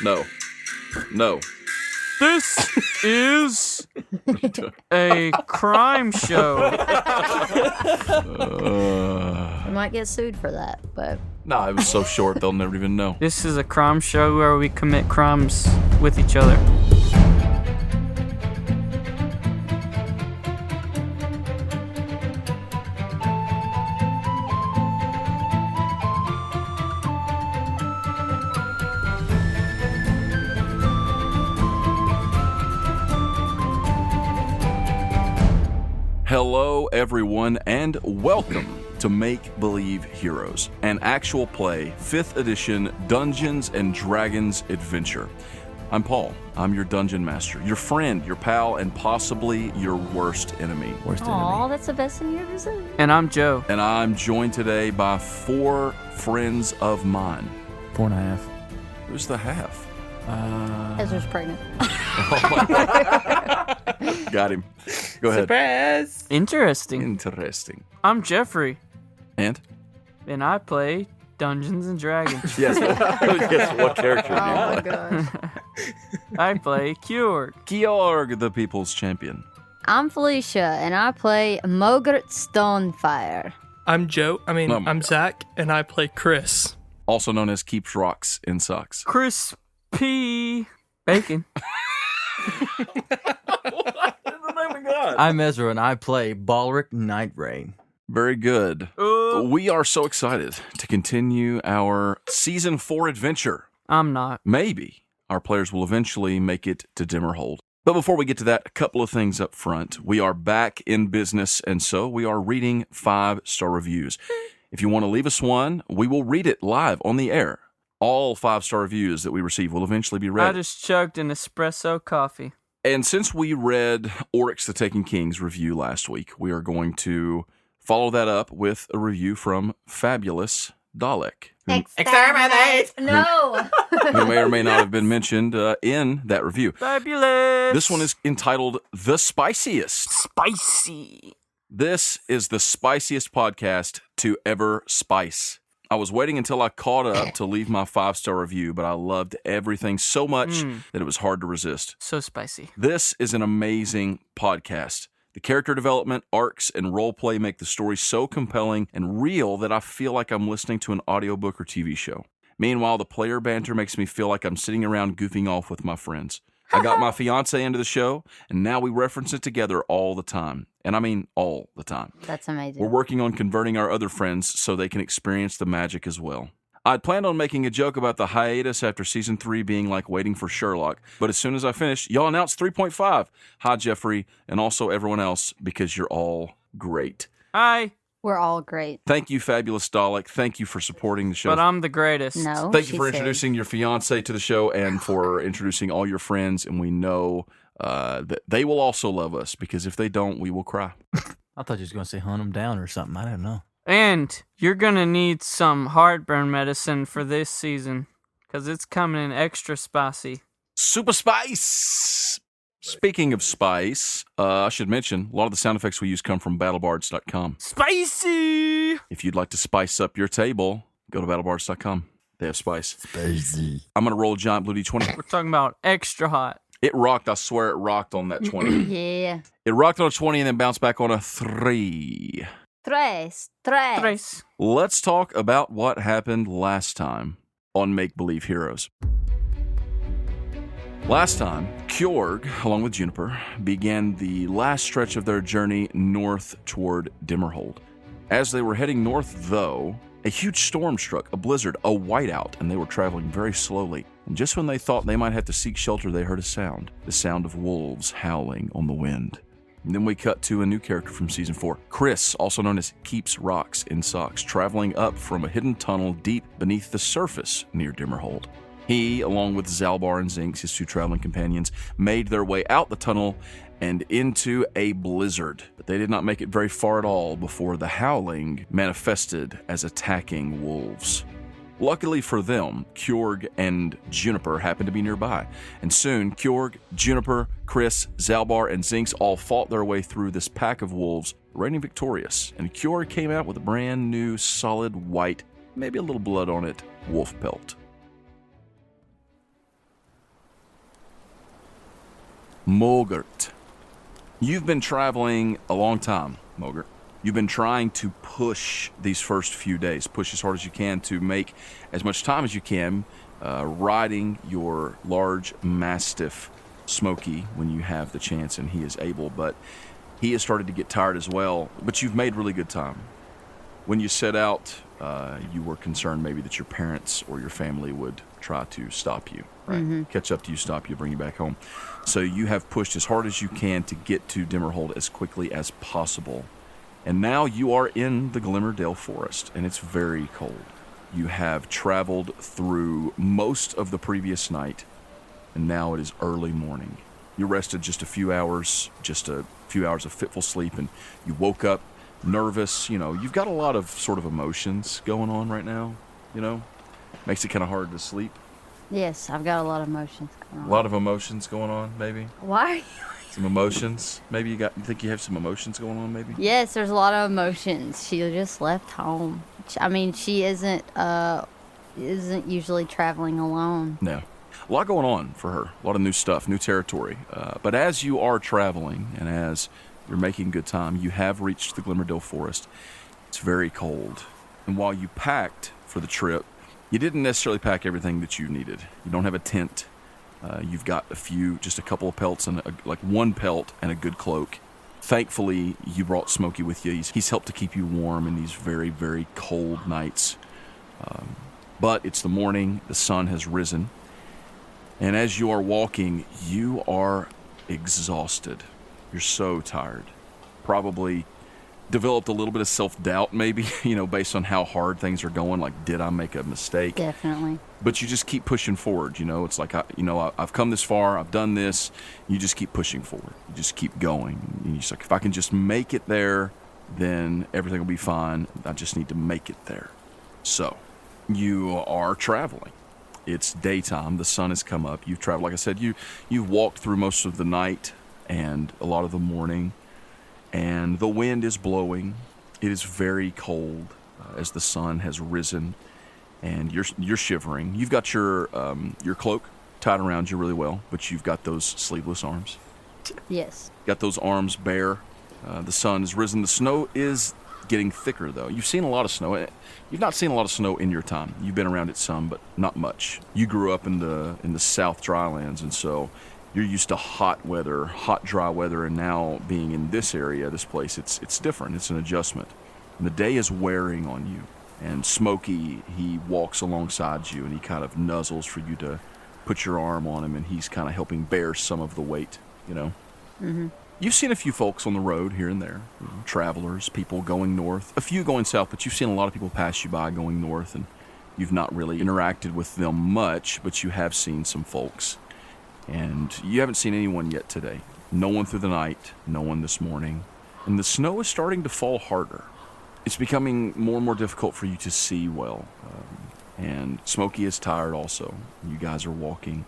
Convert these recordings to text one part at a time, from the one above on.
No. This is a crime show. I might get sued for that, but Nah, it was so short they'll never even know. This is a crime show where we commit crimes with each other. Hello, everyone, and welcome to Make Believe Heroes, an actual play 5th edition Dungeons and Dragons adventure. I'm Paul. I'm your dungeon master, your friend, your pal, and possibly your worst enemy. aw, that's the best thing you ever said. And I'm Joe. And I'm joined today by 4 friends of mine. 4.5. Who's the half? Ezra's pregnant. Got him. Go ahead. Surprise! Interesting. Interesting. I'm Jeffrey, And? and I play Dungeons and Dragons. Yes. Yes. What character do Oh you my play? gosh. I play Kyorg. Kyorg, the people's champion. I'm Felicia, and I play Mogart Stonefire. I'm Joe. Oh my I'm God. Zach, and I play Kris. Also known as Keeps Rocks in Socks. Crispy bacon. I'm Ezra, and I play Balric Nightrain. Very good. We are so excited to continue our Season 4 adventure. I'm not. Maybe our players will eventually make it to Dimmerhold. But before we get to that, a couple of things up front. We are back in business, and so we are reading 5-star reviews. If you want to leave us one, we will read it live on the air. All 5-star reviews that we receive will eventually be I read. just chugged an espresso coffee. And since we read Oryx the Taken King's review last week, we are going to follow that up with a review from Fabulous Dalek, Exterminate! No! who may or may not have been mentioned in that review. Fabulous. This one is entitled The Spiciest. spicy. This is the spiciest podcast to ever spice. I was waiting until I caught up to leave my 5-star review, but I loved everything so much that it was hard to resist. So spicy. This is an amazing podcast. The character development, arcs, and roleplay make the story so compelling and real that I feel like I'm listening to an audiobook or TV show. Meanwhile, the player banter makes me feel like I'm sitting around goofing off with my friends. I got my fiance into the show, and now we reference it together all the time. And I mean all the time. That's amazing. We're working on converting our other friends so they can experience the magic as well. I'd planned on making a joke about the hiatus after Season 3 being like waiting for Sherlock, but as soon as I finished, y'all announced 3.5. Hi, Jeffrey, and also everyone else, because you're all great. Hi, We're all great. Thank you, Fabulous Dalek. Thank you for supporting the show. but I'm the greatest. No, Thank you she for said. introducing your fiance to the show and for introducing all your friends, and we know that they will also love us, because if they don't, we will cry. I thought you was going to say hunt them down or something. I don't know. And you're gonna need some heartburn medicine for this season, because it's coming in extra spicy. Super Spice! Speaking of spice, I should mention, a lot of the sound effects we use come from battlebards.com. Spicy! If you'd like to spice up your table, go to battlebards.com. They have spice. Spicy. I'm going to roll a giant blue D20. We're talking about extra hot. It rocked. I swear it rocked on that 20. Yeah. It rocked on a 20 and then bounced back on a 3. Tres. Trace. Let's talk about what happened last time on Make Believe Heroes. Last time, Kyorg, along with Juniper, began the last stretch of their journey north toward Dimmerhold. As they were heading north, though, a huge storm struck, a blizzard, a whiteout, and they were traveling very slowly. And just when they thought they might have to seek shelter, they heard a sound, the sound of wolves howling on the wind. And then we cut to a new character from Season 4, Kris, also known as Keeps Rocks in Socks, traveling up from a hidden tunnel deep beneath the surface near Dimmerhold. He, along with Zalbar and Zinx, his 2 traveling companions, made their way out the tunnel and into a blizzard. But they did not make it very far at all before the howling manifested as attacking wolves. Luckily for them, Kyorg and Juniper happened to be nearby, and soon Kyorg, Juniper, Kris, Zalbar, and Zinx all fought their way through this pack of wolves, reigning victorious, and Kyorg came out with a brand new, solid white, maybe a little blood on it, wolf pelt. Mogart. You've been traveling a long time, Mogart. You've been trying to push these first few days, push as hard as you can to make as much time as you can riding your large Mastiff Smokey when you have the chance and he is able, but he has started to get tired as well, but you've made really good time. When you set out, you were concerned maybe that your parents or your family would try to stop you, right? Catch up to you, stop you, bring you back home. So you have pushed as hard as you can to get to Dimmerhold as quickly as possible. And now you are in the Glimmerdale Forest, and it's very cold. You have traveled through most of the previous night, and now it is early morning. You rested just a few hours of fitful sleep, and you woke up nervous. You know, you've got a lot of sort of emotions going on right now, you know? Makes it kind of hard to sleep. Yes, I've got a lot of emotions going on. A lot of emotions going on, maybe? Why are you... Some emotions? Maybe you think you have some emotions going on, maybe? Yes, there's a lot of emotions. She just left home. I mean, she isn't usually traveling alone. No. A lot going on for her. A lot of new stuff, new territory. But as you are traveling and as you're making good time, you have reached the Glimmerdale Forest. It's very cold. And while you packed for the trip, you didn't necessarily pack everything that you needed. You don't have a tent. You've got just a couple of pelts and like one pelt and a good cloak. Thankfully, you brought Smokey with you. He's helped to keep you warm in these very, very cold nights. But it's the morning. The sun has risen. And as you are walking, you are exhausted. You're so tired. Probably developed a little bit of self-doubt, maybe, based on how hard things are going. Like, did I make a mistake? Definitely. But you just keep pushing forward, It's like, I've come this far. I've done this. You just keep pushing forward. You just keep going. And you're just like, if I can just make it there, then everything will be fine. I just need to make it there. So, you are traveling. It's daytime. The sun has come up. You've traveled, like I said, you've walked through most of the night and a lot of the morning. And the wind is blowing. It is very cold as the sun has risen, and you're shivering. You've got your cloak tied around you really well, but you've got those sleeveless arms. Yes. Got those arms bare. The sun has risen. The snow is getting thicker, though. You've seen a lot of snow. You've not seen a lot of snow in your time. You've been around it some, but not much. You grew up in the South Drylands, and so you're used to hot weather, hot, dry weather, and now being in this area, this place, it's different. It's an adjustment. And the day is wearing on you. And Smokey, he walks alongside you, and he kind of nuzzles for you to put your arm on him, and he's kind of helping bear some of the weight, Mm-hmm. You've seen a few folks on the road here and there, travelers, people going north, a few going south, but you've seen a lot of people pass you by going north, and you've not really interacted with them much, but you have seen some folks. And you haven't seen anyone yet today. No one through the night, no one this morning. And the snow is starting to fall harder. It's becoming more and more difficult for you to see well. And Smokey is tired also. You guys are walking.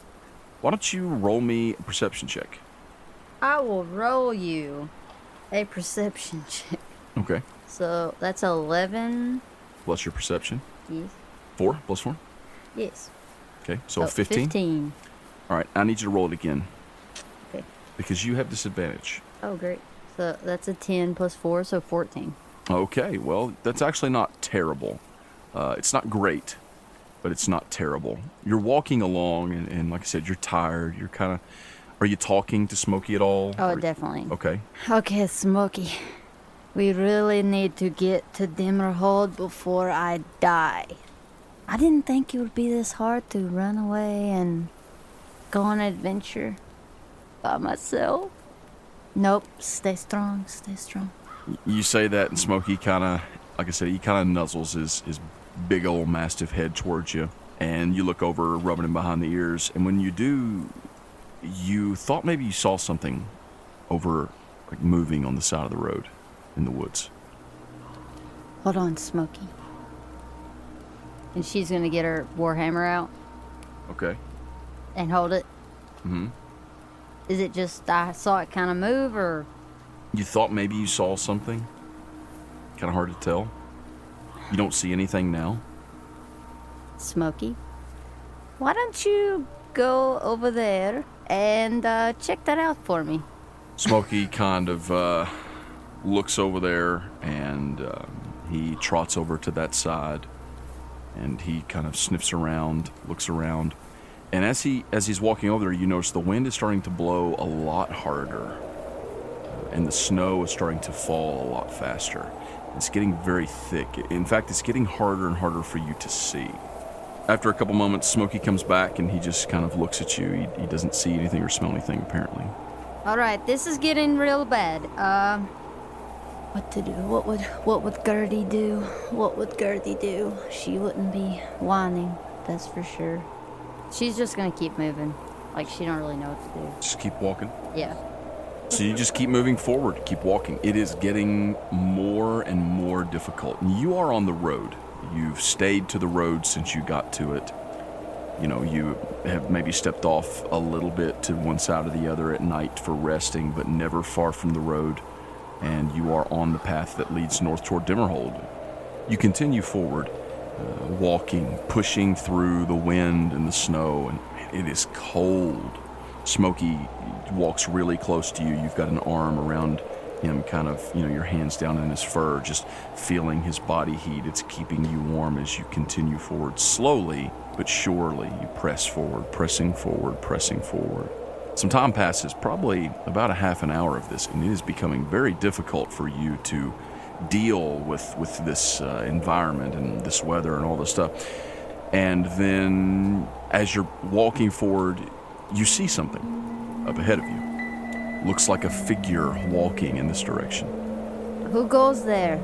Why don't you roll me a perception check? I will roll you a perception check. Okay. So that's 11. Plus your perception? Yes. 4 plus 4? Yes. Okay, so 15? 15. All right, I need you to roll it again. Okay. Because you have disadvantage. Oh, great. So that's a 10 plus 4, so 14. Okay, well, that's actually not terrible. It's not great, but it's not terrible. You're walking along, and like I said, you're tired. You're kind of... Are you talking to Smokey at all? Oh, definitely. Okay. Okay, Smokey. We really need to get to Dimmerhold before I die. I didn't think it would be this hard to run away and go on an adventure by myself. Nope, stay strong, stay strong. You say that, and Smokey kind of, like I said, he kind of nuzzles his big old mastiff head towards you, and you look over, rubbing him behind the ears, and when you do, you thought maybe you saw something over, like, moving on the side of the road in the woods. Hold on, Smokey. And she's gonna get her warhammer out Okay. and hold it. Mm-hmm. Is it just I saw it kind of move, or? You thought maybe you saw something? Kind of hard to tell. You don't see anything now? Smokey, why don't you go over there and check that out for me. Smokey kind of looks over there, and he trots over to that side, and he kind of sniffs around, looks around. And as he's walking over there, you notice the wind is starting to blow a lot harder, and the snow is starting to fall a lot faster. It's getting very thick. In fact, it's getting harder and harder for you to see. After a couple moments, Smokey comes back, and he just kind of looks at you. He doesn't see anything or smell anything, apparently. All right, this is getting real bad. What to do? What would Gertie do? What would Gertie do? She wouldn't be whining, that's for sure. She's just gonna keep moving. Like, she don't really know what to do. Just keep walking. Yeah. So you just keep moving forward, keep walking. It is getting more and more difficult. You are on the road. You've stayed to the road since you got to it. You know, you have maybe stepped off a little bit to one side or the other at night for resting, but never far from the road. And you are on the path that leads north toward Dimmerhold. You continue forward, walking, pushing through the wind and the snow, and it is cold. Smokey walks really close to you. You've got an arm around him, kind of, your hands down in his fur, just feeling his body heat. It's keeping you warm as you continue forward. Slowly but surely, you press forward, pressing forward, pressing forward. Some time passes, probably about a half an hour of this, and it is becoming very difficult for you to deal with this environment and this weather and all this stuff. And then as you're walking forward, you see something up ahead of you. Looks like a figure walking in this direction. Who goes there?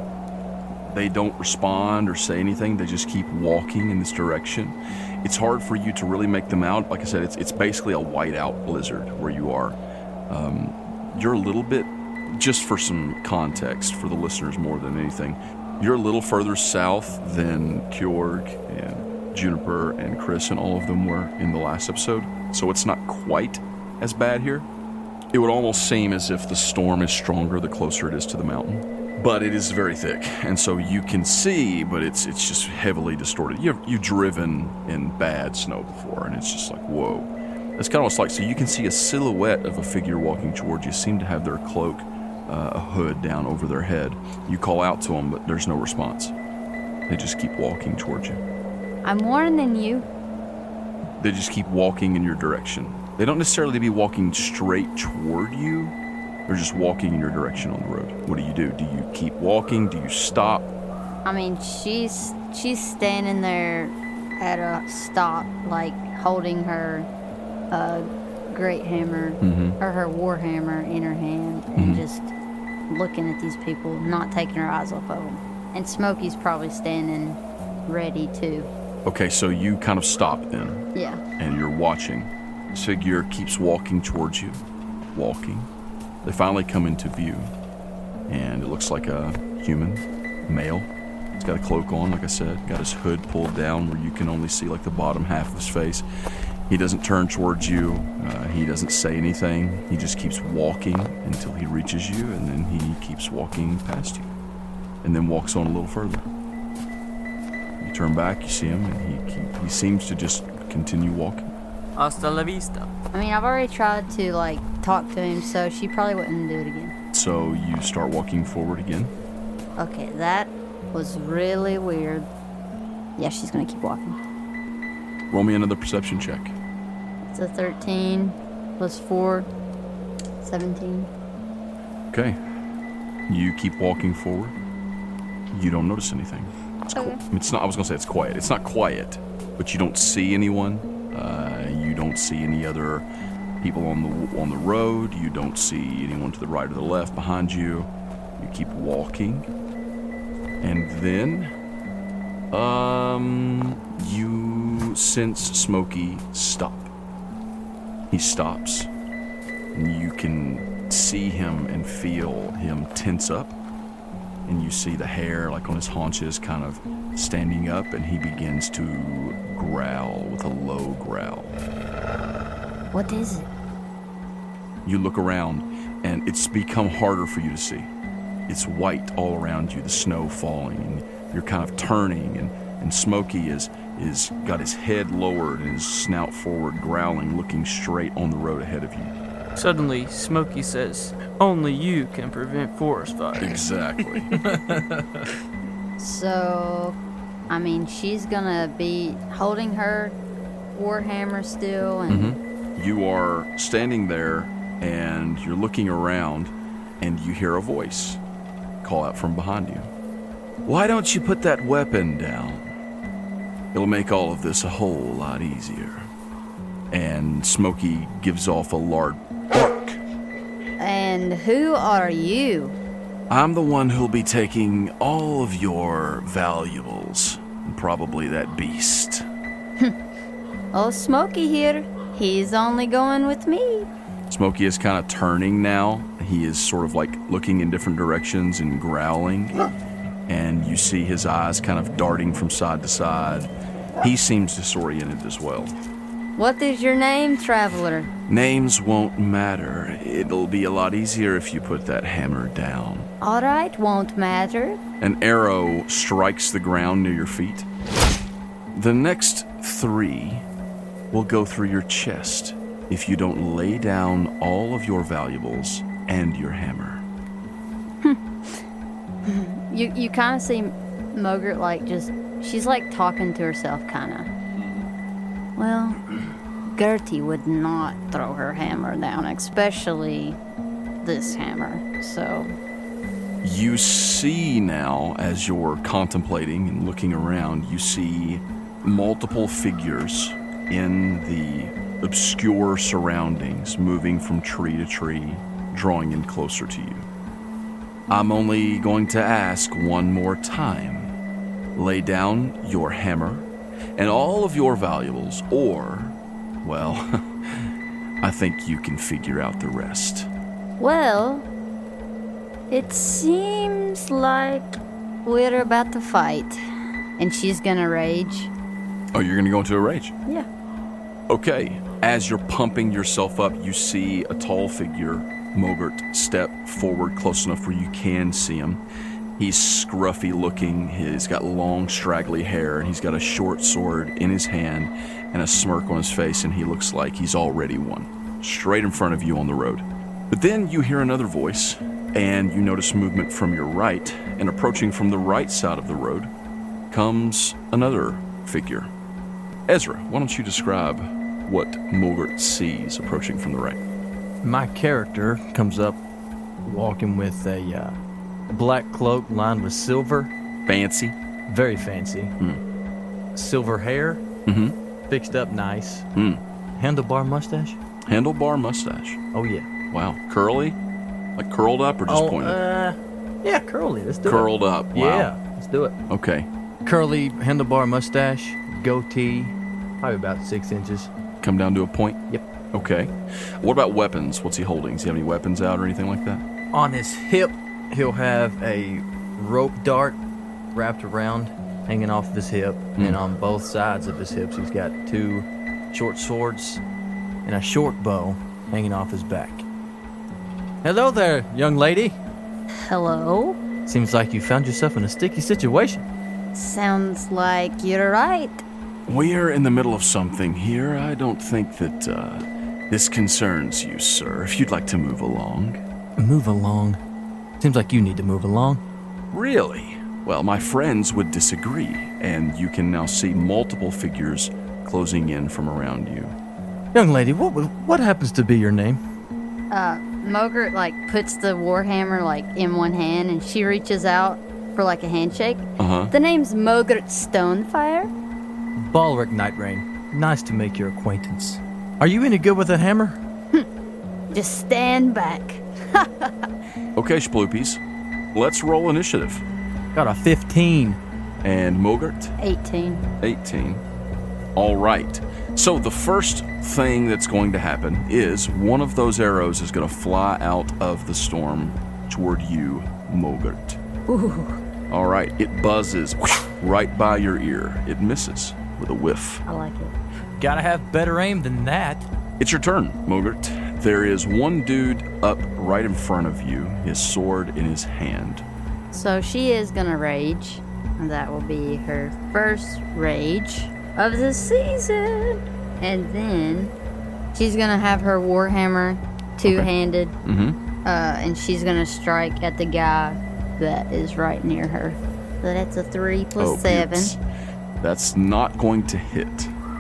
They don't respond or say anything. They just keep walking in this direction. It's hard for you to really make them out. Like I said, it's basically a whiteout blizzard where you are. You're a little bit, just for some context for the listeners more than anything, you're a little further south than Kyorg and Juniper and Kris and all of them were in the last episode. So it's not quite as bad here. It would almost seem as if the storm is stronger the closer it is to the mountain. But it is very thick, and so you can see, but it's just heavily distorted. You've driven in bad snow before, and it's just like, whoa. It's kind of almost like, so you can see a silhouette of a figure walking towards you, seem to have their cloak, a hood down over their head. You call out to them, but there's no response. They just keep walking towards you. I'm warning you. They just keep walking in your direction. They don't necessarily be walking straight toward you. They're just walking in your direction on the road. What do? Do you keep walking? Do you stop? I mean, she's standing there at a stop, like holding her great hammer or her war hammer in her hand, and just looking at these people, not taking her eyes off of them. And Smokey's probably standing ready too. Okay, so you kind of stop then. Yeah. And you're watching. This figure keeps walking towards you, walking. They finally come into view, and it looks like a human, male. He's got a cloak on, like I said, got his hood pulled down where you can only see like the bottom half of his face. He doesn't turn towards you. He doesn't say anything. He just keeps walking until he reaches you, and then he keeps walking past you, and then walks on a little further. You turn back, you see him, and he seems to just continue walking. Hasta la vista. I mean, I've already tried to, talk to him, so she probably wouldn't do it again. So you start walking forward again. Okay, that was really weird. Yeah, she's gonna keep walking. Roll me another perception check. It's a 13 plus 4, 17. Okay. You keep walking forward. You don't notice anything. It's Okay. It's not. I was gonna say it's quiet. It's not quiet, but you don't see anyone. You don't see any other people on the road. You don't see anyone to the right or the left behind you. You keep walking, and then you sense Smokey stop. He stops, and you can see him and feel him tense up, and you see the hair like on his haunches kind of standing up, and he begins to growl with a low growl. What is it? You look around, and it's become harder for you to see. It's white all around you, the snow falling, and you're kind of turning, and Smokey is is got his head lowered and his snout forward, growling, looking straight on the road ahead of you. Suddenly, Smokey says, "Only you can prevent forest fires." Exactly. So, I mean, she's gonna be holding her warhammer still, and You are standing there and you're looking around and you hear a voice call out from behind you. Why don't you put that weapon down? It'll make all of this a whole lot easier. And Smokey gives off a loud bark. And who are you? I'm the one who'll be taking all of your valuables, and probably that beast. Oh, Smokey here. He's only going with me. Smokey is kind of turning now. He is sort of like looking in different directions and growling. And you see his eyes kind of darting from side to side. He seems disoriented as well. What is your name, traveler? Names won't matter. It'll be a lot easier if you put that hammer down. All right, won't matter. An arrow strikes the ground near your feet. The next 3 will go through your chest if you don't lay down all of your valuables and your hammer. You kind of see Mogart like she's like talking to herself, kind of. Well, Gertie would not throw her hammer down, especially this hammer, so... You see now, as you're contemplating and looking around, you see multiple figures in the obscure surroundings, moving from tree to tree, drawing in closer to you. I'm only going to ask one more time. Lay down your hammer and all of your valuables, or, well, I think you can figure out the rest. Well, it seems like we're about to fight, and she's gonna rage. Oh, you're going to go into a rage? Yeah. Okay. As you're pumping yourself up, you see a tall figure, Mogart, step forward close enough where you can see him. He's scruffy looking, he's got long straggly hair, and he's got a short sword in his hand and a smirk on his face, and he looks like he's already won. Straight in front of you on the road. But then you hear another voice, and you notice movement from your right, and approaching from the right side of the road comes another figure. Ezra, why don't you describe what Mogart sees approaching from the right? My character comes up walking with a black cloak lined with silver. Fancy. Very fancy. Silver hair. Fixed up nice. Handlebar mustache. Handlebar mustache. Oh, yeah. Wow. Curly? Like curled up or just pointed? Yeah, curly. Let's do Curled up. Wow. Yeah, let's do it. Okay. Curly handlebar mustache, goatee, probably about 6 inches. Come down to a point? Yep. Okay. What about weapons? What's he holding? Does he have any weapons out or anything like that? On his hip, he'll have a rope dart wrapped around, hanging off of his hip. And on both sides of his hips, he's got 2 short swords and a short bow hanging off his back. Hello there, young lady. Hello? Seems like you found yourself in a sticky situation. Sounds like you're right. We're in the middle of something here. I don't think that this concerns you, sir. If you'd like to move along. Move along. Seems like you need to move along. Really? Well, my friends would disagree, and you can now see multiple figures closing in from around you. Young lady, what happens to be your name? Mogart, like, puts the warhammer, like, in one hand, and she reaches out for, like, a handshake. The name's Mogart Stonefire. Balric Nightrain. Nice to make your acquaintance. Are you any good with a hammer? Just stand back. Okay, Sploopies. Let's roll initiative. Got a 15. And Mogart? 18. 18. All right. So the first thing that's going to happen is one of those arrows is going to fly out of the storm toward you, Mogart. Ooh. All right. It buzzes right by your ear. It misses with a whiff. I like it. Gotta have better aim than that. It's your turn, Mogart. There is one dude up right in front of you, his sword in his hand. So she is gonna rage. And that will be her first rage. of the season. And then she's gonna have her warhammer two-handed, and she's gonna strike at the guy that is right near her. So that's a 3 plus 7. Beauts. That's not going to hit.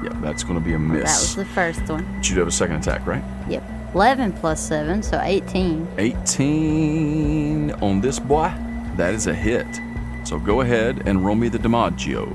Yep, that's going to be a miss. That was the first one. But you do have a second attack, right? Yep. 11 plus 7, so 18. 18 on this boy. That is a hit. So go ahead and roll me the damaggio.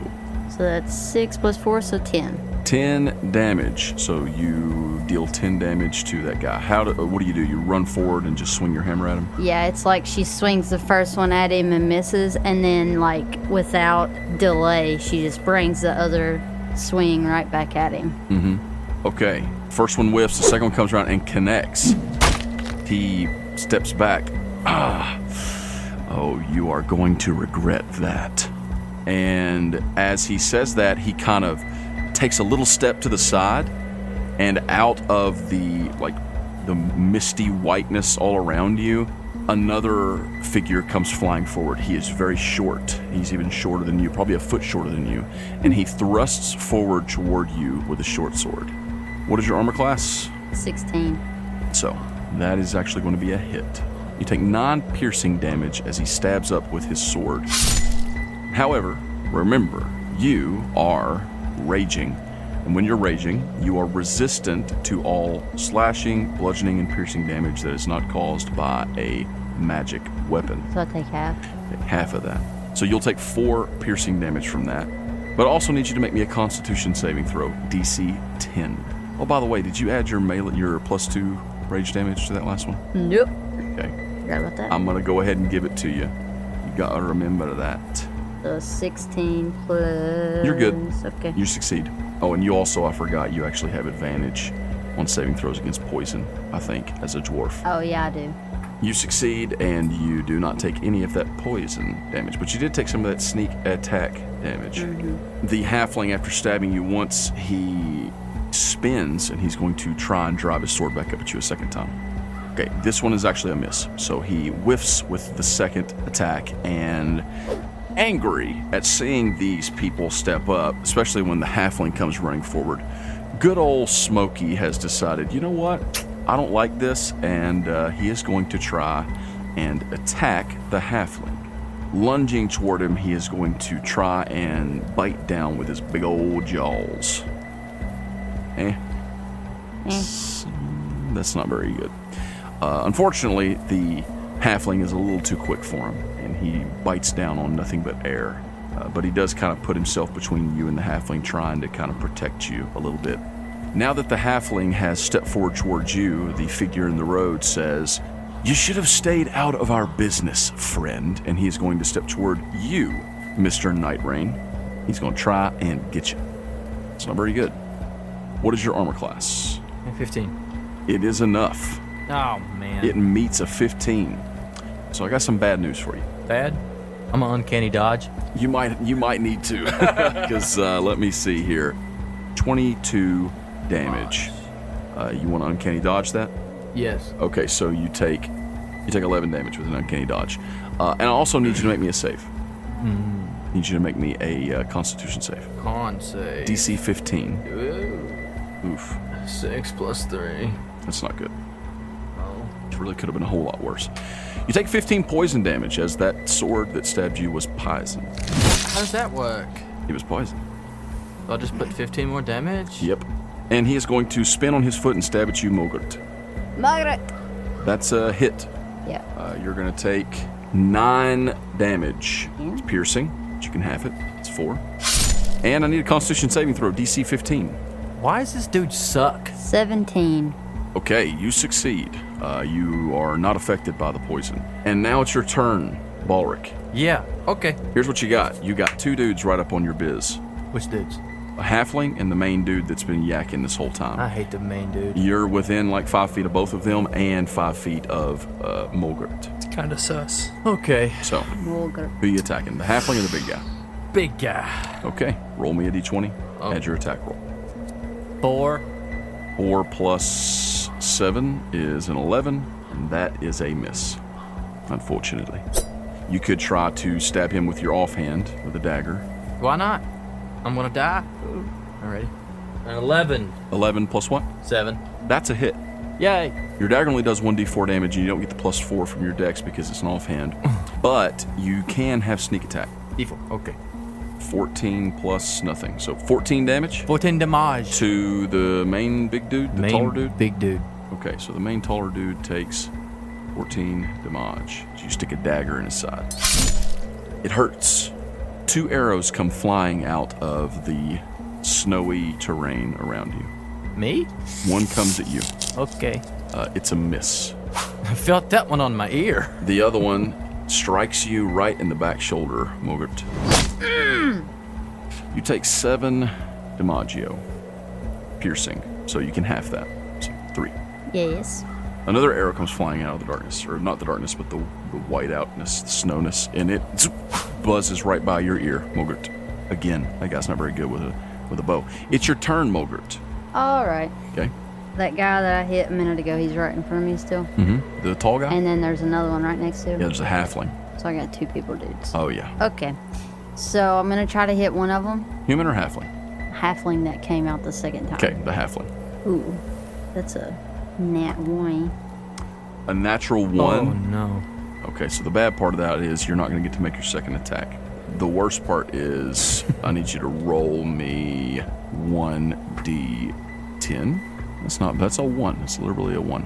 So that's 6 plus 4, so 10. 10 damage. So you deal 10 damage to that guy. What do? You run forward and just swing your hammer at him? Yeah, it's like she swings the first one at him and misses, and then, like, without delay, she just brings the other swing right back at him. Okay. First one whiffs. The second one comes around and connects. He steps back. Oh, you are going to regret that. And as he says that, he kind of takes a little step to the side, and out of the misty whiteness all around you, another figure comes flying forward. He is very short. He's even shorter than you, probably a foot shorter than you, and he thrusts forward toward you with a short sword. What is your armor class? 16. So that is actually going to be a hit. You take 9 piercing damage as he stabs up with his sword. However, remember, you are raging. And when you're raging, you are resistant to all slashing, bludgeoning, and piercing damage that is not caused by a magic weapon. So I take half. Take half of that. So you'll take 4 piercing damage from that. But I also need you to make me a Constitution saving throw, DC 10. Oh, by the way, did you add your +2 rage damage to that last one? Nope. Okay. Forgot about that. I'm going to go ahead and give it to you. You got to remember that. So 16 plus... You're good. Okay. You succeed. Oh, and you also, I forgot, you actually have advantage on saving throws against poison, I think, as a dwarf. Oh, yeah, I do. You succeed, and you do not take any of that poison damage, but you did take some of that sneak attack damage. The halfling, after stabbing you once, he spins, and he's going to try and drive his sword back up at you a second time. Okay, this one is actually a miss. So he whiffs with the second attack, and angry at seeing these people step up, especially when the halfling comes running forward, good old Smokey has decided, you know what? I don't like this, and he is going to try and attack the halfling. Lunging toward him, he is going to try and bite down with his big old jaws. That's not very good. Unfortunately, the halfling is a little too quick for him, and he bites down on nothing but air. But he does kind of put himself between you and the halfling, trying to kind of protect you a little bit. Now that the halfling has stepped forward towards you, the figure in the road says, "You should have stayed out of our business, friend." And he is going to step toward you, Mr. Night Rain. He's going to try and get you. It's not very good. What is your armor class? 15. It is enough. Oh, man. It meets a 15. So I got some bad news for you. Bad? I'm an uncanny dodge. You might need to, because let me see here. 22 damage. You want to uncanny dodge that? Yes. Okay, so you take 11 damage with an uncanny dodge. And I also need you to make me a save. I need you to make me a Constitution save. Con save. DC 15. Ooh. Oof. 6 plus 3. That's not good. Oh. It really could have been a whole lot worse. You take 15 poison damage as that sword that stabbed you was poisoned. How does that work? He was poisoned. I'll just put 15 more damage? Yep. And he is going to spin on his foot and stab at you, Mogart. Margaret! That's a hit. Yeah. You're going to take 9 damage. Yeah. It's piercing, but you can half it. It's 4. And I need a Constitution saving throw, DC 15. Why does this dude suck? 17. Okay, you succeed. You are not affected by the poison. And now it's your turn, Balric. Yeah, okay. Here's what you got. You got 2 dudes right up on your biz. Which dudes? A halfling and the main dude that's been yakking this whole time. I hate the main dude. You're within like 5 feet of both of them and 5 feet of Mogart. It's kind of sus. Okay. So, Mulgar. who you attacking? The halfling or the big guy? Big guy. Okay, roll me a d20. Oh. Add your attack roll. 4. 4 plus 7 is an 11, and that is a miss, unfortunately. You could try to stab him with your offhand with a dagger. Why not? I'm gonna die. Alrighty. An 11. 11 plus what? 7. That's a hit. Yay. Your dagger only does 1d4 damage, and you don't get the +4 from your dex because it's an offhand. But you can have sneak attack. D4. Okay. 14 plus nothing. So 14 damage 14 damage. to the main big dude, the Main taller dude. Big dude. Okay, so the main taller dude takes 14 damage. You stick a dagger in his side. It hurts. 2 arrows come flying out of the snowy terrain around you. Me? One comes at you. Okay. It's a miss. I felt that one on my ear. The other one strikes you right in the back shoulder, Mogart. You take 7 damagio, piercing, so you can half that. So 3. Yes. Another arrow comes flying out of the darkness, or not the darkness, but the whiteoutness, the snowness, and it buzzes right by your ear, Mogart. Again, that guy's not very good with a bow. It's your turn, Mogart. All right. Okay. That guy that I hit a minute ago, he's right in front of me still. Mm-hmm. The tall guy. And then there's another one right next to him. Yeah, there's a halfling. So I got 2 people dudes. Oh yeah. Okay. So I'm gonna try to hit one of them. Human or halfling? Halfling that came out the second time. Okay, the halfling. Ooh, that's a nat 1. A natural Oh, 1. no. Okay, so the bad part of that is you're not going to get to make your second attack. The worst part is I need you to roll me 1d10. That's a 1. It's literally a 1.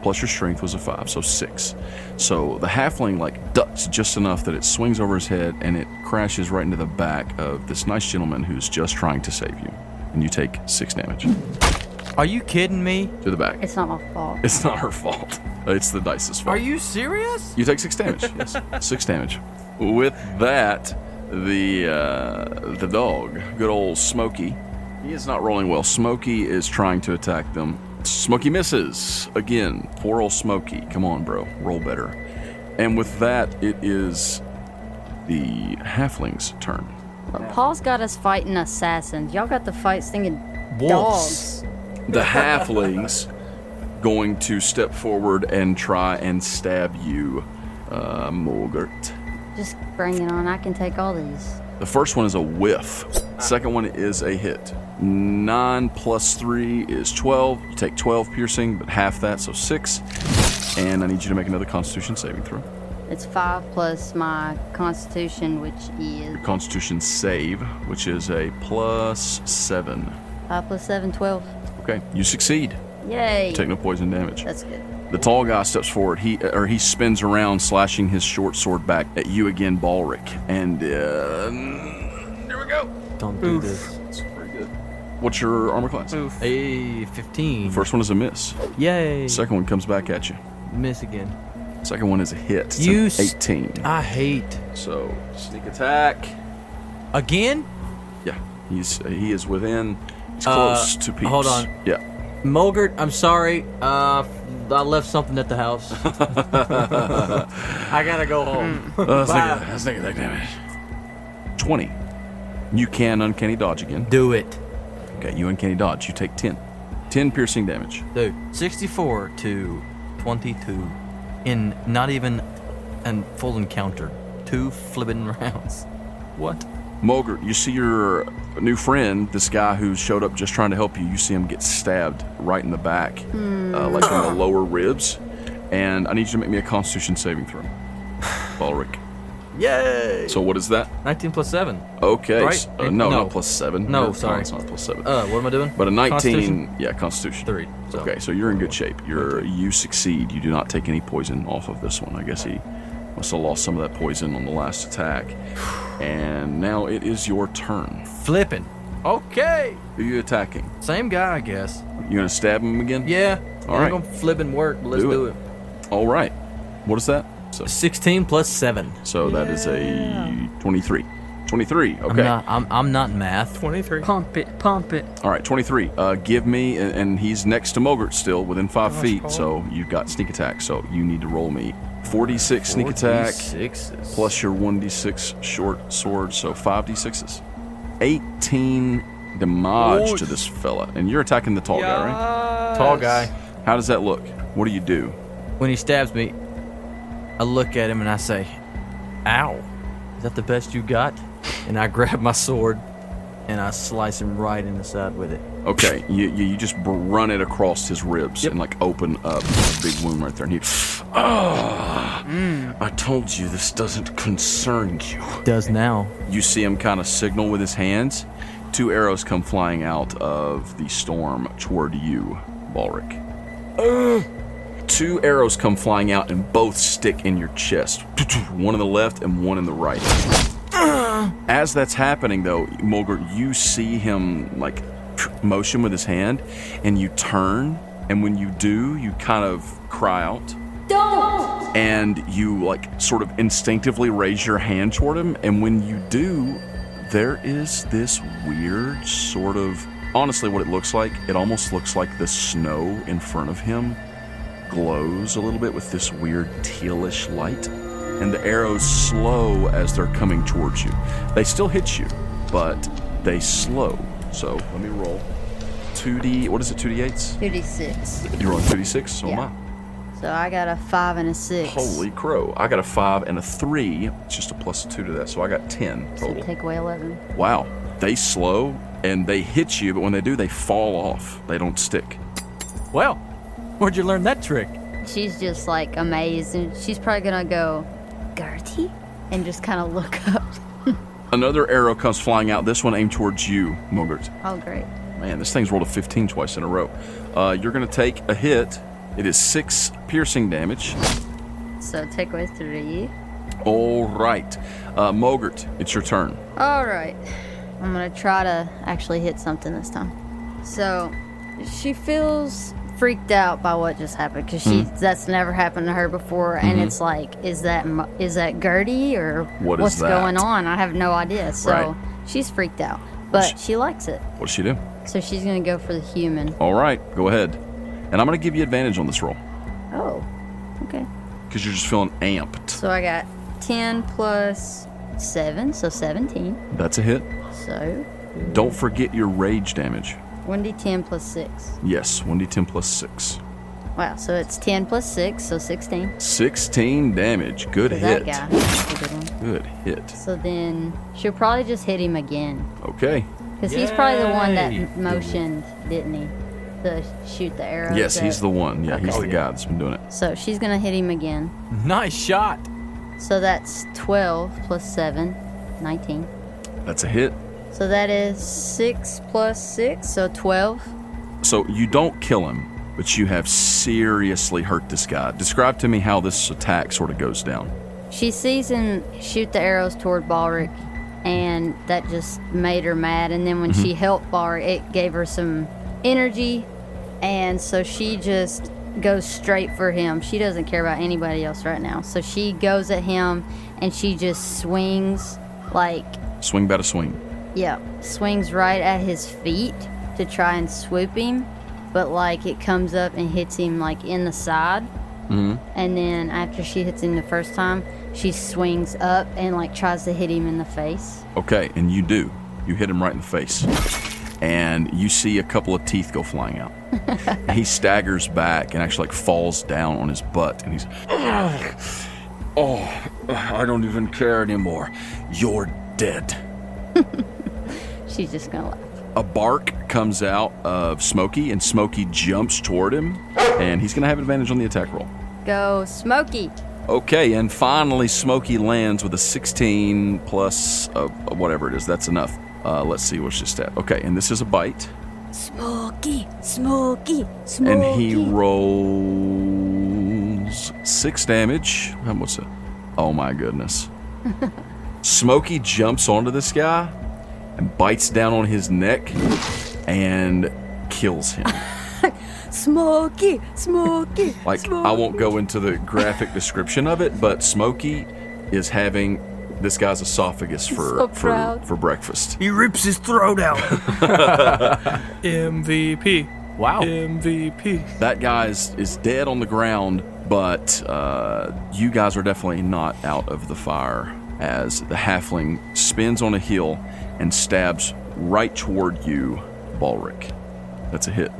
Plus your strength was a 5, so 6. So the halfling ducks just enough that it swings over his head and it crashes right into the back of this nice gentleman who's just trying to save you. And you take 6 damage Are you kidding me? to the back. It's not my fault. It's not her fault. It's the dice's fault. Are you serious? You take 6 damage. Yes, 6 damage. With that, the dog, good old Smokey, he is not rolling well. Smokey is trying to attack them. Smokey misses again. Poor old Smokey. Come on, bro, roll better. And with that, it is the halfling's turn. But Paul's got us fighting assassins. Y'all got to fight stinging Wolves. dogs. The halflings going to step forward and try and stab you, Mogart. Just bring it on. I can take all these. The first one is a whiff. Second one is a hit. 9 plus 3 is 12. You take 12 piercing, but half that, so 6. And I need you to make another Constitution saving throw. It's 5 plus my Constitution, which is Your Constitution save, which is a plus 7. 5 plus 7, 12. Okay, you succeed. Yay! You take no poison damage. That's good. The tall guy steps forward. He spins around, slashing his short sword back at you again, Balric. And here we go. Don't do this. It's very good. What's your armor class? Oof. A 15. First one is a miss. Yay. Second one comes back at you. Miss again. Second one is a hit. It's You an s- 18. I hate. So sneak attack. Again? Yeah, he is within. He's close to peeps. hold on. Yeah. Mogart, I'm sorry. I left something at the house. I gotta go home. Sneak attack damage. 20. You can uncanny dodge again. Do it. Okay, you uncanny dodge. You take 10. 10 piercing damage. Dude, 64 to 22 in not even a full encounter. 2 flippin' rounds. What? Mogart, you see your new friend, this guy who showed up just trying to help you. You see him get stabbed right in the back, like in the lower ribs. And I need you to make me a Constitution saving throw. Balric. Yay! So what is that? 19 plus 7. Okay. Right? No, No. not plus 7. No, Your sorry. con's not plus 7. What am I doing? But a 19, Constitution? yeah, Constitution. 3. So. Okay, so you're in good shape. You succeed. You do not take any poison off of this one. I guess he must have lost some of that poison on the last attack. And now it is your turn. Flippin'. Okay. Who are you attacking? Same guy, I guess. You gonna stab him again? Yeah. All I'm right. gonna flippin' work, but let's Do do it. it. All right. What is that? 16 plus 7. So that is a 23. 23. Okay. I'm not in math. 23. Pump it, pump it. All right. 23. Give me, and he's next to Mogart still, within 5 feet. Paul. So you've got sneak attack. So you need to roll me 46 sneak attack. 46s. Plus your 1d6 short sword, so 5d6s. 18 damage Oh, to this fella. And you're attacking the tall guy, right? Tall guy. How does that look? What do you do? When he stabs me, I look at him and I say, "Ow! Is that the best you got?" And I grab my sword and I slice him right in the side with it. Okay, you just run it across his ribs and like open up a big wound right there. And I told you this doesn't concern you. Does now. You see him kind of signal with his hands. 2 arrows come flying out of the storm toward you, Balric. 2 arrows come flying out and both stick in your chest. One in the left and one in the right. As that's happening, though, Mogart, you see him like motion with his hand, and you turn, and when you do, you kind of cry out. Don't! And you like sort of instinctively raise your hand toward him, and when you do, there is this weird sort of, honestly, what it looks like, it almost looks like the snow in front of him glows a little bit with this weird tealish light, and the arrows slow as they're coming towards you. They still hit you, but they slow. So let me roll 2D, what is it, 2D8s? 2d6. You're rolling 2D6, so am Yeah. So I got a 5 and a 6. Holy crow. I got a 5 and a 3. It's just a +2 to that, so I got 10 So total. take away 11. Wow. They slow, and they hit you, but when they do, they fall off. They don't stick. Well, where'd you learn that trick? She's just like amazed, and she's probably gonna go, Gertie? And just kind of look up. Another arrow comes flying out, this one aimed towards you, Mogart. Oh, great. Man, this thing's rolled a 15 twice in a row. You're going to take a hit. It is 6 piercing damage. So take away 3. All right. Mogart, it's your turn. All right. I'm gonna try to actually hit something this time. So she feels freaked out by what just happened because that's never happened to her before, and it's like, is that Gertie or What is what's that? going on? I have no idea. So Right. she's freaked out, but she likes it. What does she do? So she's gonna go for the human. All right, go ahead. And I'm going to give you advantage on this roll Oh, okay. because you're just feeling amped. So I got 10 plus 7, so 17. That's a hit. So Don't forget your rage damage. 1d10 plus 6. Yes, 1d10 plus 6. Wow, so it's 10 plus 6, so 16. 16 damage. Good For hit. that guy. That's a good one. Good hit. So then she'll probably just hit him again. Okay. Because he's probably the one Yay. that motioned, didn't he? To shoot the arrow. Yes, he's the one. Yeah, he's the guy that's been doing it. So she's going to hit him again. Nice shot. So that's 12 plus 7, 19. That's a hit. So that is 6 plus 6, so 12. So you don't kill him, but you have seriously hurt this guy. Describe to me how this attack sort of goes down. She sees him shoot the arrows toward Balric, and that just made her mad. And then when she helped Balric, it gave her some energy, and so she just goes straight for him. She doesn't care about anybody else right now. So she goes at him, and she just swings, like, Swing, bat, a swing. yeah, swings right at his feet to try and swoop him. But, like, it comes up and hits him, like, in the side. And then after she hits him the first time, she swings up and, like, tries to hit him in the face. Okay, and you do. You hit him right in the face. And you see a couple of teeth go flying out. He staggers back and actually, like, falls down on his butt. And he's, oh, I don't even care anymore. You're dead. She's just gonna laugh. A bark comes out of Smokey, and Smokey jumps toward him, and he's going to have advantage on the attack roll. Go, Smokey! Okay, and finally Smokey lands with a 16 plus whatever it is. That's enough. Let's see what's his stat. Okay, and this is a bite, Smokey! Smokey! Smokey! and he rolls 6 damage. What's it? Oh my goodness. Smokey jumps onto this guy and bites down on his neck and kills him. Smokey! Smokey! Like, Smokey. I won't go into the graphic description of it, but Smokey is having this guy's esophagus So proud. for breakfast. He rips his throat out. MVP. Wow. MVP. That guy is dead on the ground, but you guys are definitely not out of the fire as the halfling spins on a heel and stabs right toward you, Balric. That's a hit.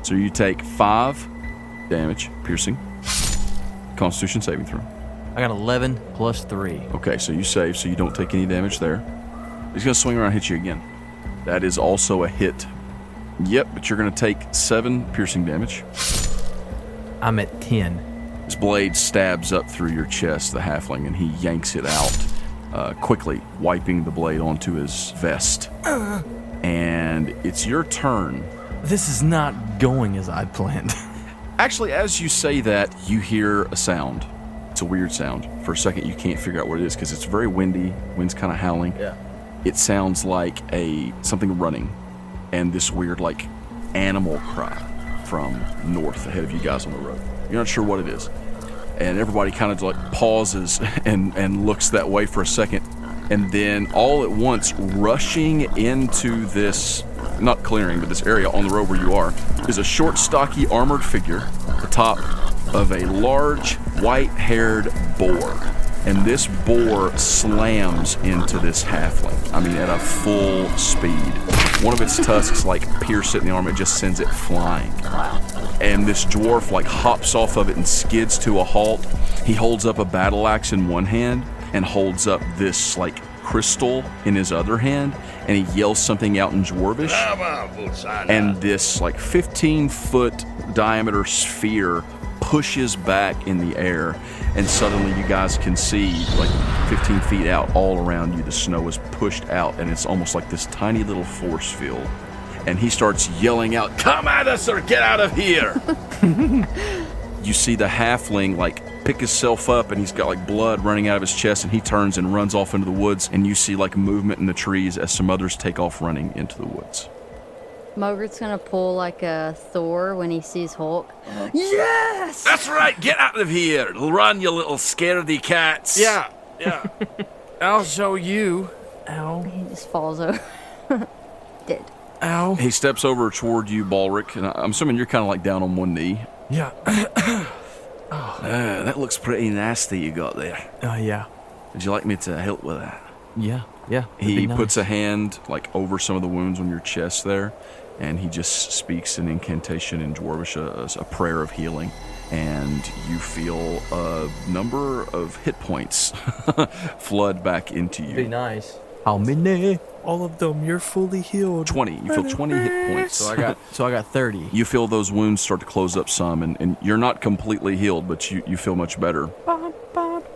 So you take 5 damage, piercing. Constitution saving throw. I got 11 plus 3. Okay, so you save, so you don't take any damage there. He's going to swing around and hit you again. That is also a hit. Yep, but you're going to take 7 piercing damage. I'm at 10. His blade stabs up through your chest, the halfling, and he yanks it out, quickly wiping the blade onto his vest. And it's your turn. This is not going as I'd planned. Actually, as you say that, you hear a sound. It's a weird sound. For a second, you can't figure out what it is because it's very windy. Wind's kind of howling. Yeah. It sounds like something running, and this weird animal cry from north ahead of you guys on the road. You're not sure what it is, and everybody kind of pauses and looks that way for a second, and then all at once, rushing into this not clearing, but this area on the road where you are, is a short, stocky, armored figure atop of a large, white-haired boar. And this boar slams into this halfling. I mean, at a full speed. One of its tusks, pierce it in the arm, it just sends it flying. Wow. And this dwarf, hops off of it and skids to a halt. He holds up a battle axe in one hand and holds up this, crystal in his other hand, and he yells something out in Dwarvish. And this, 15-foot diameter sphere pushes back in the air, and suddenly you guys can see 15 feet out all around you the snow is pushed out, and it's almost like this tiny little force field. And he starts yelling out, "Come at us or get out of here!" You see the halfling pick himself up, and he's got blood running out of his chest, and he turns and runs off into the woods, and you see movement in the trees as some others take off running into the woods. Mogart's gonna pull a Thor when he sees Hulk. Yes! That's right, get out of here! Run, you little scaredy cats! Yeah. I'll show you. Ow. He just falls over. Dead. Ow. He steps over toward you, Balric, and I'm assuming you're kind of down on one knee. Yeah. That looks pretty nasty you got there. Yeah. Would you like me to help with that? Yeah. He puts a hand over some of the wounds on your chest there, and he just speaks an incantation in Dwarvish, a prayer of healing, and you feel a number of hit points flood back into you. Be nice. How many? All of them. You're fully healed. 20. You feel 20 hit points. So I got 30. You feel those wounds start to close up some, and you're not completely healed, but you feel much better.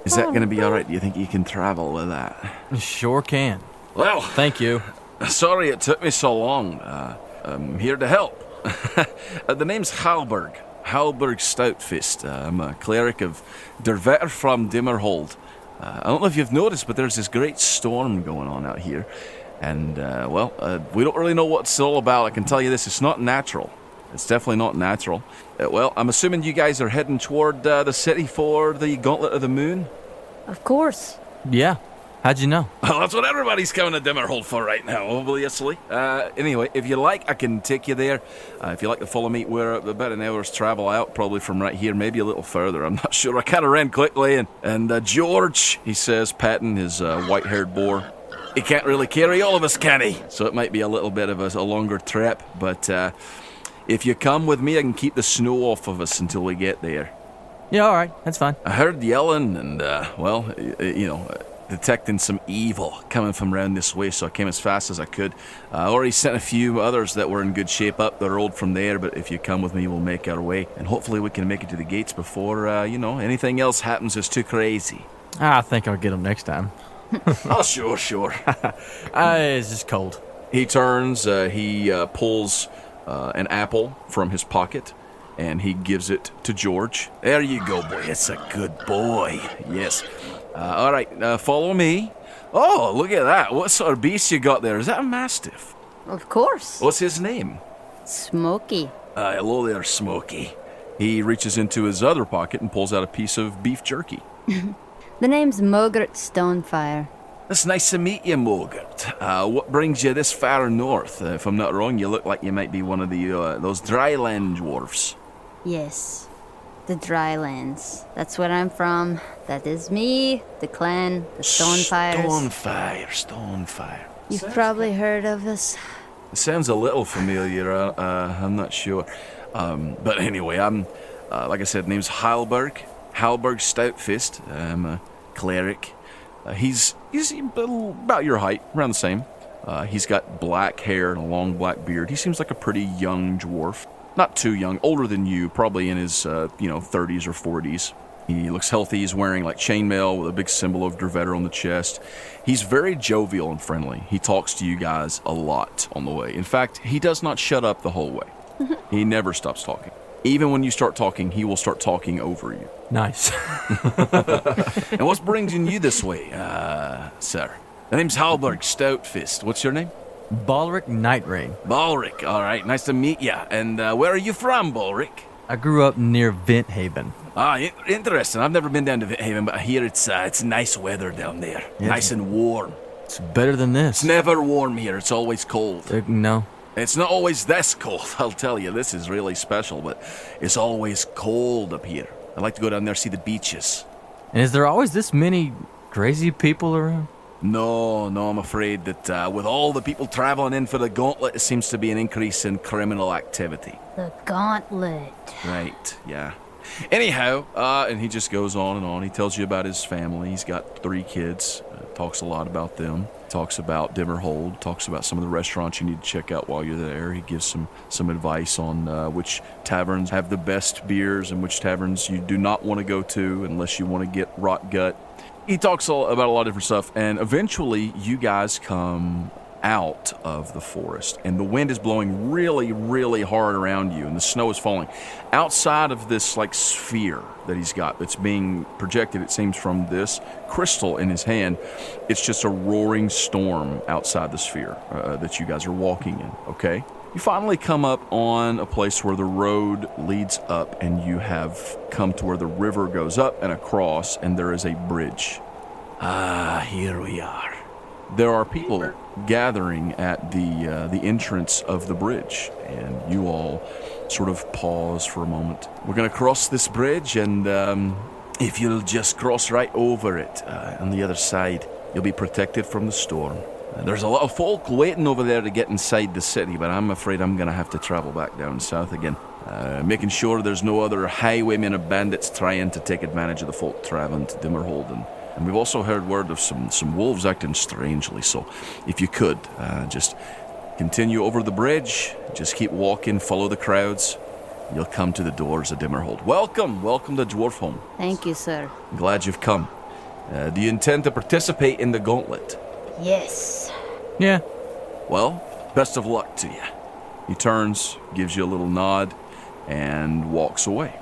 Is that going to be all right? Do you think you can travel with that? Sure can. Well, Thank you. sorry it took me so long. I'm here to help. The name's Halberg Stoutfist. I'm a cleric of Dervetter from Dimmerhold. I don't know if you've noticed, but there's this great storm going on out here. And, we don't really know what it's all about. I can tell you this, it's not natural. It's definitely not natural. I'm assuming you guys are heading toward the city for the Gauntlet of the Moon? Of course. Yeah. How'd you know? Well, that's what everybody's coming to Dimmerhold for right now, obviously. Anyway, if you like, I can take you there. If you like to follow me, we're about an hour's travel out, probably from right here, maybe a little further. I'm not sure. I kind of ran quickly. And George, he says, patting his white-haired boar, he can't really carry all of us, can he? So it might be a little bit of a longer trip. But if you come with me, I can keep the snow off of us until we get there. Yeah, all right. That's fine. I heard yelling and, detecting some evil coming from around this way, so I came as fast as I could. I already sent a few others that were in good shape up the road from there, but if you come with me, we'll make our way, and hopefully we can make it to the gates before, anything else happens that's too crazy. I think I'll get them next time. Oh, sure. It's just cold. He turns, he pulls an apple from his pocket, and he gives it to George. There you go, boy. It's a good boy. Yes. All right, follow me. Oh, look at that. What sort of beast you got there? Is that a mastiff? Of course. What's his name? Smokey. Hello there, Smokey. He reaches into his other pocket and pulls out a piece of beef jerky. The name's Mogart Stonefire. It's nice to meet you, Mogart. What brings you this far north? If I'm not wrong, you look like you might be one of those dryland dwarfs. Yes. The Drylands. That's where I'm from. That is me, the clan, the Stonefires. Stonefire. You've probably heard of us. It sounds a little familiar. I'm not sure. But anyway, I'm, like I said, name's Halberg Stoutfist. I'm a cleric. He's about your height, around the same. He's got black hair and a long black beard. He seems like a pretty young dwarf. Not too young, older than you, probably in his 30s or 40s. He looks healthy. He's wearing like chainmail with a big symbol of Dervetter on the chest. He's very jovial and friendly. He talks to you guys a lot on the way. In fact, he does not shut up the whole way. He never stops talking. Even when you start talking, he will start talking over you. Nice. And what's bringing you this way, sir? The name's Halberg Stoutfist. What's your name? Balric Nightrain. Balric. All right, nice to meet you. And where are you from, Balric? I grew up near Venthaven. Interesting. I've never been down to Venthaven, but I hear it's nice weather down there. Yeah. Nice and warm. It's better than this. It's never warm here. It's always cold. No. It's not always this cold, I'll tell you. This is really special, but it's always cold up here. I like to go down there and see the beaches. And is there always this many crazy people around? No, I'm afraid that with all the people traveling in for the gauntlet, it seems to be an increase in criminal activity. The gauntlet. Right, yeah. Anyhow, and he just goes on and on. He tells you about his family. He's got 3 kids, talks a lot about them. Talks about Dimmerhold, talks about some of the restaurants you need to check out while you're there. He gives some advice on which taverns have the best beers and which taverns you do not want to go to unless you want to get rot gut. He talks about a lot of different stuff, and eventually you guys come out of the forest, and the wind is blowing really, really hard around you, and the snow is falling. Outside of this like sphere that he's got that's being projected, it seems, from this crystal in his hand, it's just a roaring storm outside the sphere that you guys are walking in, okay? You finally come up on a place where the road leads up, and you have come to where the river goes up and across, and there is a bridge. Here we are. There are people gathering at the entrance of the bridge, and you all sort of pause for a moment. We're going to cross this bridge, and if you'll just cross right over it on the other side, you'll be protected from the storm. There's a lot of folk waiting over there to get inside the city, but I'm afraid I'm going to have to travel back down south again, making sure there's no other highwaymen or bandits trying to take advantage of the folk traveling to Dimmerhold. And we've also heard word of some wolves acting strangely, so if you could, just continue over the bridge, just keep walking, follow the crowds, you'll come to the doors of Dimmerhold. Welcome to Dwarfholm. Thank you, sir. I'm glad you've come. Do you intend to participate in the gauntlet? Yes. Yeah. Well, best of luck to you. He turns, gives you a little nod, and walks away.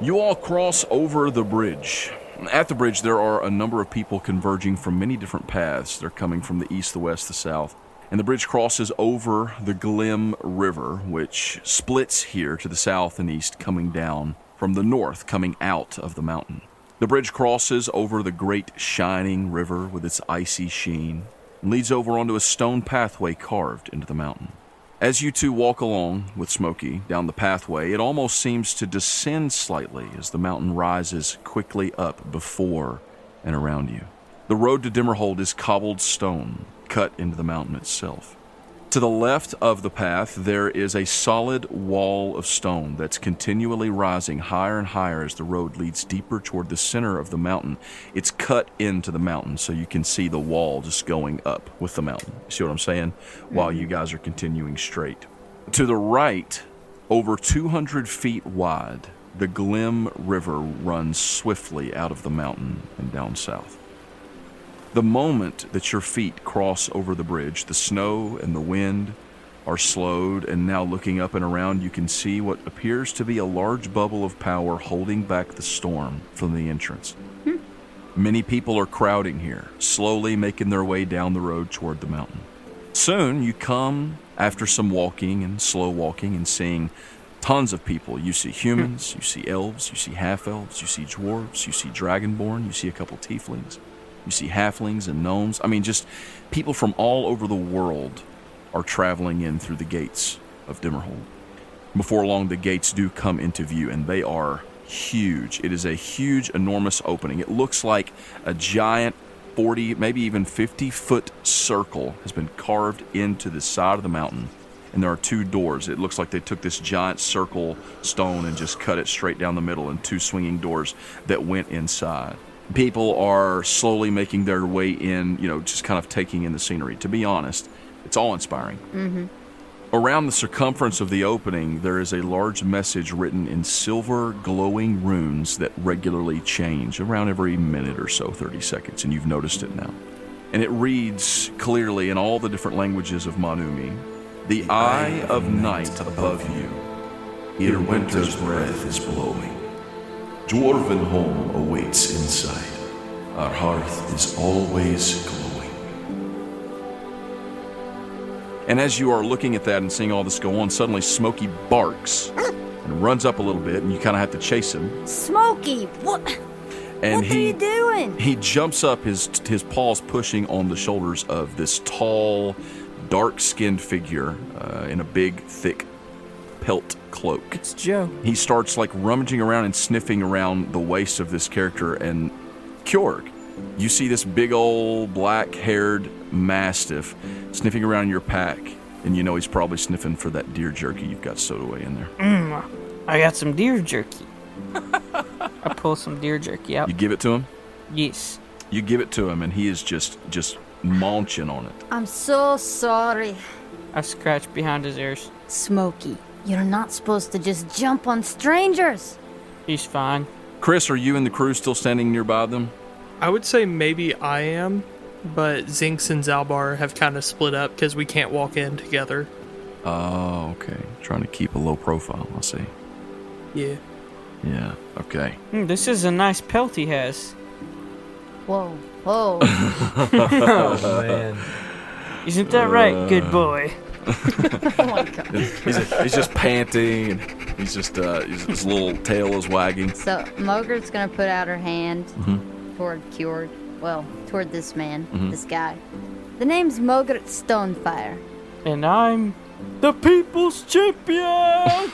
You all cross over the bridge. At the bridge, there are a number of people converging from many different paths. They're coming from the east, the west, the south. And the bridge crosses over the Glim River, which splits here to the south and east, coming down from the north, coming out of the mountain. The bridge crosses over the great shining river with its icy sheen, and leads over onto a stone pathway carved into the mountain. As you two walk along with Smokey down the pathway, it almost seems to descend slightly as the mountain rises quickly up before and around you. The road to Dimmerhold is cobbled stone, cut into the mountain itself. To the left of the path, there is a solid wall of stone that's continually rising higher and higher as the road leads deeper toward the center of the mountain. It's cut into the mountain, so you can see the wall just going up with the mountain. See what I'm saying? While you guys are continuing straight. To the right, over 200 feet wide, the Glim River runs swiftly out of the mountain and down south. The moment that your feet cross over the bridge, the snow and the wind are slowed, and now looking up and around, you can see what appears to be a large bubble of power holding back the storm from the entrance. Many people are crowding here, slowly making their way down the road toward the mountain. Soon you come, after some walking and slow walking and seeing tons of people. You see humans, you see elves, you see half-elves, you see dwarves, you see dragonborn, you see a couple tieflings. You see halflings and gnomes. I mean, just people from all over the world are traveling in through the gates of Dimmerhold. Before long, the gates do come into view, and they are huge. It is a huge, enormous opening. It looks like a giant 40, maybe even 50-foot circle has been carved into the side of the mountain, and there are 2 doors. It looks like they took this giant circle stone and just cut it straight down the middle, and 2 swinging doors that went inside. People are slowly making their way in, just kind of taking in the scenery. To be honest, it's awe-inspiring. Mm-hmm. Around the circumference of the opening, there is a large message written in silver glowing runes that regularly change around every minute or so, 30 seconds, and you've noticed it now. And it reads clearly in all the different languages of Manumi, "The eye of night above you. Here winter's breath is blowing. Dwarven home awaits inside. Our hearth is always glowing." And as you are looking at that and seeing all this go on, suddenly Smokey barks and runs up a little bit, and you kind of have to chase him. Smokey, what? And What are you doing? He jumps up, his paws pushing on the shoulders of this tall, dark-skinned figure in a big, thick pelt cloak. It's Joe. He starts rummaging around and sniffing around the waist of this character, and Kyorg, you see this big old black-haired mastiff sniffing around your pack, and he's probably sniffing for that deer jerky you've got stowed away in there. I got some deer jerky. I pull some deer jerky out. You give it to him? Yes. You give it to him, and he is just munching on it. I'm so sorry. I scratch behind his ears. Smokey, you're not supposed to just jump on strangers. He's fine. Kris, are you and the crew still standing nearby them? I would say maybe I am, but Zinx and Zalbar have kind of split up because we can't walk in together. Oh, okay. Trying to keep a low profile, I see. Yeah. Yeah, okay. This is a nice pelt he has. Whoa, whoa. Oh, man. Isn't that right, good boy? Oh my god. He's just panting, and he's just his little tail is wagging. So Mogart's gonna put out her hand toward Kyorg. Well, toward this man, this guy. The name's Mogart Stonefire. And I'm the people's champion!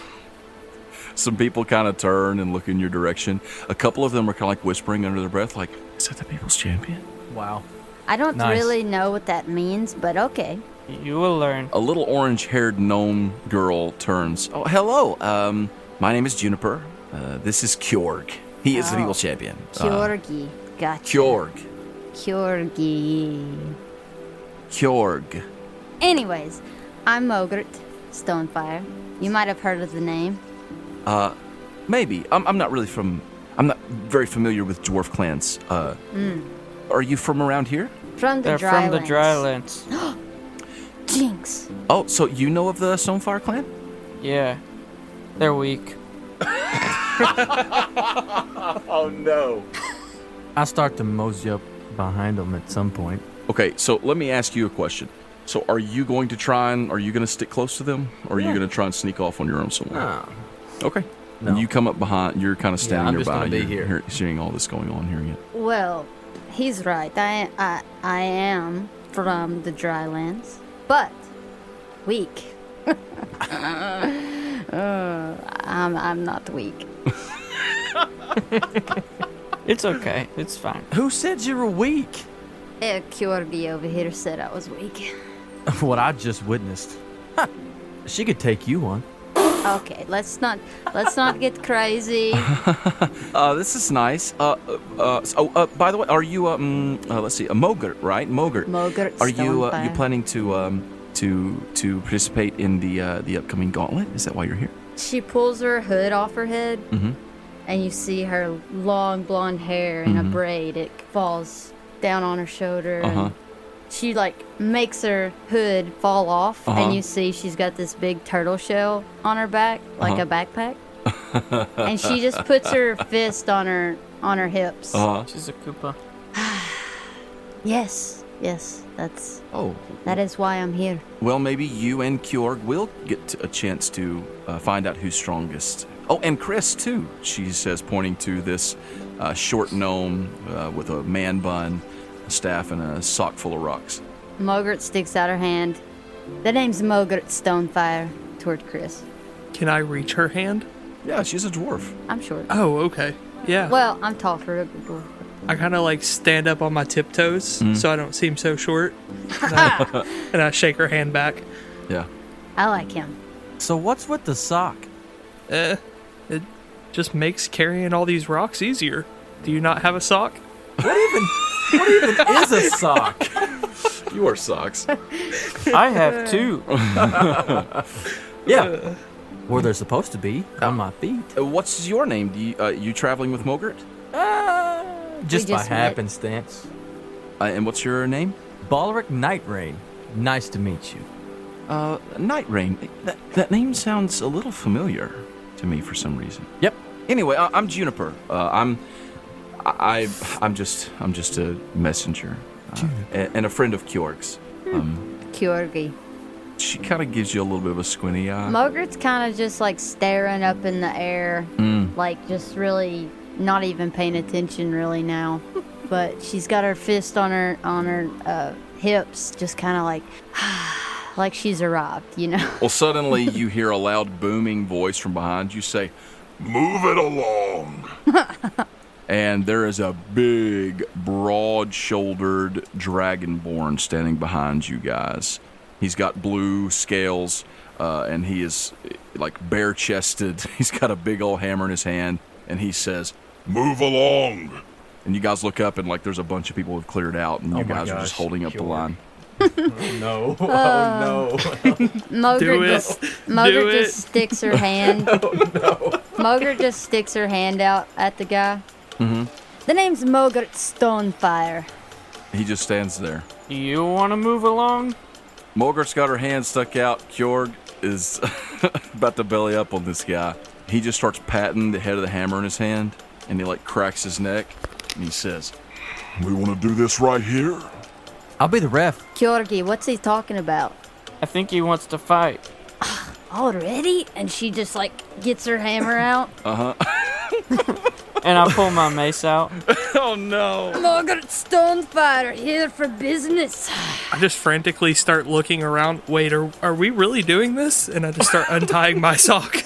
Some people kind of turn and look in your direction. A couple of them are kind of whispering under their breath, like, "Is that the people's champion?" Wow. I don't Nice. really know what that means, but okay. You will learn. A little orange-haired gnome girl turns. "Oh, hello. My name is Juniper. This is Kyorg. He is the Oh. people's champion. Kyorgi. Gotcha. Kyorg. Kyorgi. Kyorg. Anyways, I'm Mogart Stonefire. You might have heard of the name. Maybe. I'm not very familiar with dwarf clans. Are you from around here? From the They're from the Drylands. Drylands. Jinx. Oh, so you know of the Stonefire clan? Yeah. They're weak. Oh, no. I start to mosey up behind them at some point. Okay, so let me ask you a question. So are you going to stick close to them? Or are you going to try and sneak off on your own somewhere? Oh. Okay. No. And you come up behind, you're kind of standing I'm just nearby. gonna be You're here. seeing all this going on here. Well, he's right. I am from the Drylands, but weak. I'm not weak. It's okay. It's fine. Who said you were weak? Kyorgi over here said I was weak. What I just witnessed. Ha! She could take you on. Okay, let's not get crazy. This is nice. By the way, are you let's see, a Mogart, right? Mogart. Mogart Are you Stonefire. planning to participate in the upcoming gauntlet? Is that why you're here? She pulls her hood off her head, and you see her long blonde hair in a braid. It falls down on her shoulder. And she makes her hood fall off, and you see she's got this big turtle shell on her back, like a backpack. And she just puts her fist on her hips. She's a Koopa. Yes, that is why I'm here. Well, maybe you and Kyorg will get a chance to find out who's strongest. Oh, and Kris, too, she says, pointing to this short gnome with a man bun, a staff, and a sock full of rocks. Mogart sticks out her hand. The name's Mogart Stonefire, toward Kris. Can I reach her hand? Yeah, she's a dwarf. I'm short. Oh, okay. Yeah. Well, I'm tall for a dwarf. I kind of stand up on my tiptoes so I don't seem so short. And I shake her hand back. Yeah. I like him. So what's with the sock? It just makes carrying all these rocks easier. Do you not have a sock? What even is a sock? You wear socks. I have two. Yeah. Where they're supposed to be, on my feet. What's your name? You traveling with Mogart? Just by just met. happenstance. And what's your name? Balric Night Rain. Nice to meet you. Night Rain. That name sounds a little familiar to me for some reason. Yep. Anyway, I'm Juniper. I'm just a messenger and a friend of Kyorg's. Kyorgi. She kind of gives you a little bit of a squinty eye. Mogart's kind of just like staring up in the air, like just really not even paying attention really now. But she's got her fist on her hips, just kind of like she's arrived, you know. Well, suddenly you hear a loud booming voice from behind you say, "Move it along." And there is a big, broad-shouldered dragonborn standing behind you guys. He's got blue scales, and he is like bare-chested. He's got a big old hammer in his hand, and he says, "Move along." And you guys look up, and like there's a bunch of people who have cleared out, and you guys are just holding up the line. No. Oh, no. Mogart just sticks her hand. Mogart just sticks her hand out at the guy. Mm-hmm. The name's Mogart Stonefire. He just stands there. You want to move along? Mogart's got her hand stuck out. Kyorg is about to belly up on this guy. He just starts patting the head of the hammer in his hand, and he like cracks his neck, and he says, "We want to do this right here." I'll be the ref. Kyorgi, what's he talking about? I think he wants to fight. Already? And she just like gets her hammer out. And I pull my mace out. Oh no. Mogart Stonefire, here for business. I just frantically start looking around. Wait, are we really doing this? And I just start untying my sock.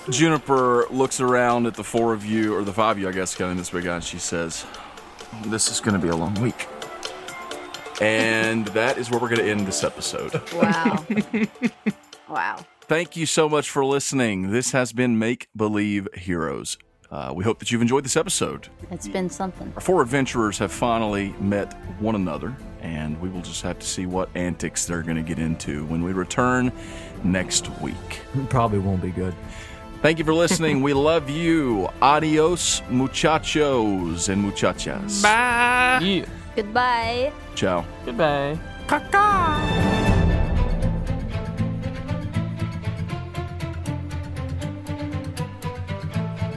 Juniper looks around at the four of you, or the five of you, I guess, kind of this big guy, and she says, "This is going to be a long week." And that is where we're going to end this episode. Wow. Wow. Thank you so much for listening. This has been Make Believe Heroes. We hope that you've enjoyed this episode. It's been something. Our four adventurers have finally met one another, and we will just have to see what antics they're going to get into when we return next week. Probably won't be good. Thank you for listening. We love you. Adios, muchachos and muchachas. Bye. Yeah. Goodbye. Ciao. Goodbye.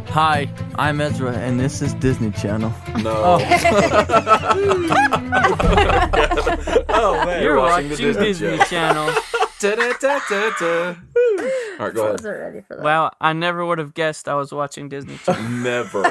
Hi, I'm Ezra, and this is Disney Channel. No. Oh, man. You're watching Disney Channel. Da-da-da-da-da. All right, go I ahead. wasn't ready for that. Wow, I never would have guessed I was watching Disney Channel. Never.